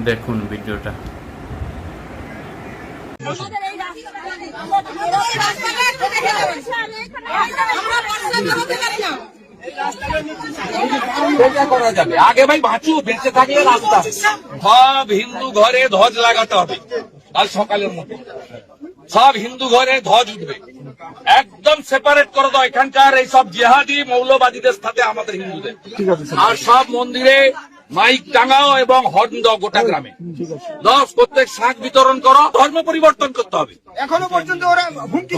দেখুন ভিডিওটা। করা যাবে আগে ভাই বাঁচু, বেঁচে থাকলে রাস্তা সব হিন্দু ঘরে ধ্বজ লাগাতে হবে। কাল সকালের মতো সব হিন্দু ঘরে ধ্বজ উঠবে, একদম সেপারেট করে দাও এখানকার এই সব জিহাদি মৌলবাদীদের সাথে আমাদের হিন্দুদের। আর সব মন্দিরে মাইক টাঙাও এবং হর্ন দাও গোটা গ্রামে। 10 প্রত্যেক শাক বিতরণ করো। ধর্ম পরিবর্তন করতে হবে, এখনো পর্যন্ত ওরা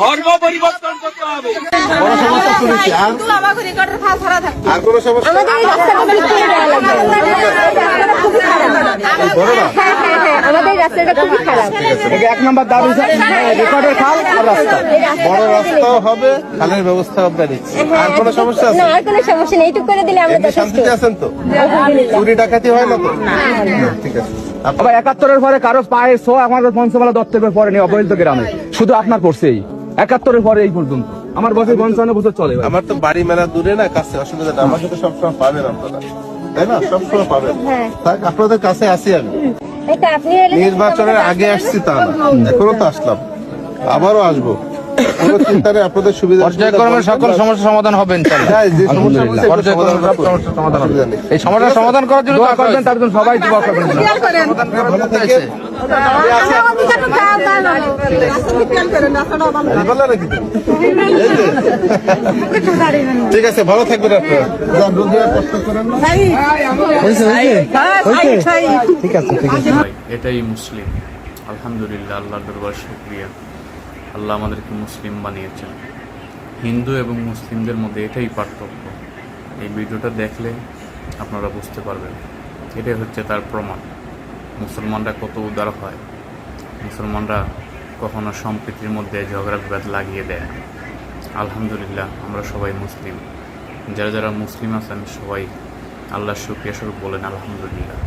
ধর্ম পরিবর্তন করতে হবে। আর কোনো সমস্যা আমাদের রাস্তাটা খুবই খারাপ। এক নম্বর দাবি রেকর্ডের খাল আর রাস্তা, বড় রাস্তাও হবে, খালের ব্যবস্থা আপনার দিচ্ছি। আর কোনো সমস্যা আছে? না, আর কোনো সমস্যা নেই। এইটুকু করে দিলে আমরা এমনি শান্তিতে আছেন তো? চুরি ডাকাতি হয় না তো? ঠিক আছে। আবার 71-এর পরে কারো পায়ে শো আমাদের পঞ্চমালা দত্তের পরে নেই অবহেলিত গ্রামে, শুধু আপনার পড়ছে এই 71-এর পরে এই পর্যন্ত। আমার বছর 55 বছর চলে। আমার তো বাড়ি মেলা দূরে না, কাছে, অসুবিধা না। আমার সাথে সবসময় পাবেন আপনারা, তাই না? সবসময় পাবেন। তাই আপনাদের কাছে আসি আমি। এটা আপনি নির্বাচনের আগে আসছি তা না, এখনো তো আসলাম, আবারও আসবো। কোনো চিন্তা নেই, আপনাদের সুবিধা পর্যায়ক্রমে সকল সমস্যার সমাধান হবে ইনশাআল্লাহ। হ্যাঁ, যে সমস্যা আলহামদুলিল্লাহ। হচ্ছে, পর্যায়ক্রমে সব সমস্যার সমাধান হবে। এই সমস্যার সমাধান করার জন্য দোয়া করবেন, তার জন্য সবাই দোয়া করবেন। ভালো থেকে ঠিক আছে, ভালো থাকবেন আপনারা। রোগী আর কষ্ট করেন না। ঠিক আছে, ঠিক আছে। ভাই এটাই মুসলিম। আলহামদুলিল্লাহ, আল্লাহর দরবার শুকরিয়া। আল্লাহ আমাদেরকে মুসলিম বানিয়েছেন। হিন্দু এবং মুসলিমদের মধ্যে এটাই পার্থক্য। এই ভিডিওটা দেখলে আপনারা বুঝতে পারবেন। এটাই হচ্ছে তার প্রমাণ। মুসলমানরা কত উদার হয়, মুসলমানরা কখনো সম্প্রীতির মধ্যে ঝগড়া বিবাদ লাগিয়ে দেয়। আলহামদুলিল্লাহ, আমরা সবাই মুসলিম। যারা যারা মুসলিম আছেন সবাই আল্লাহর শুকরিয়া স্বরূপ বলেন আলহামদুলিল্লাহ।